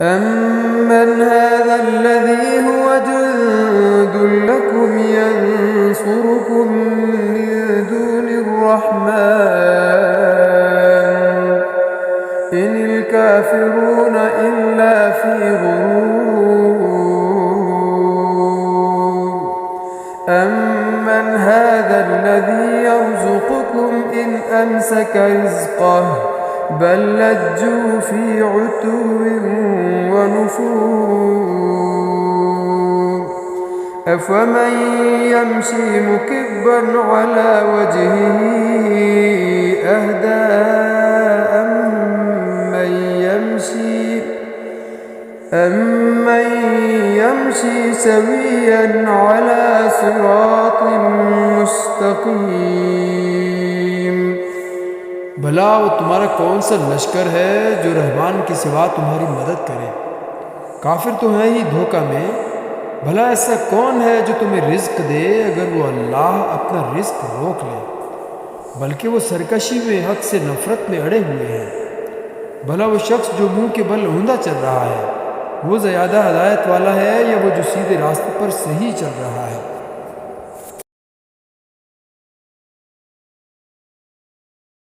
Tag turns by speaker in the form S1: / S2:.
S1: أَمَّنْ هَذَا الَّذِي هُوَ جُندٌ لَكُمْ يَنصُرُكُم مِّن دُونِ الرَّحْمَٰنِ إِنِ الْكَافِرُونَ إِلَّا فِي غُرُورٍ أَمَّنْ هَذَا الَّذِي يَرْزُقُكُمْ إِنْ أَمْسَكَ رِزْقَهُ بَل لَّجُّوا فِي عُتُوٍّ ونفور أفمن يمشي مكبا على وجهه أهدى أمن يمشي سويا على صراط مستقيم।
S2: भला वो तुम्हारा कौन सा लश्कर है जो रहमान के सिवा तुम्हारी मदद करे? काफिर तो हैं ही धोखा में। भला ऐसा कौन है जो तुम्हें रिज्क दे अगर वो अल्लाह अपना रिज्क रोक ले? बल्कि वो सरकशी में हक से नफरत में अड़े हुए हैं। भला वो शख्स जो मुंह के बल ऊंधा चल रहा है वो ज़्यादा हदायत वाला है या वो जो सीधे रास्ते पर सही चल रहा है?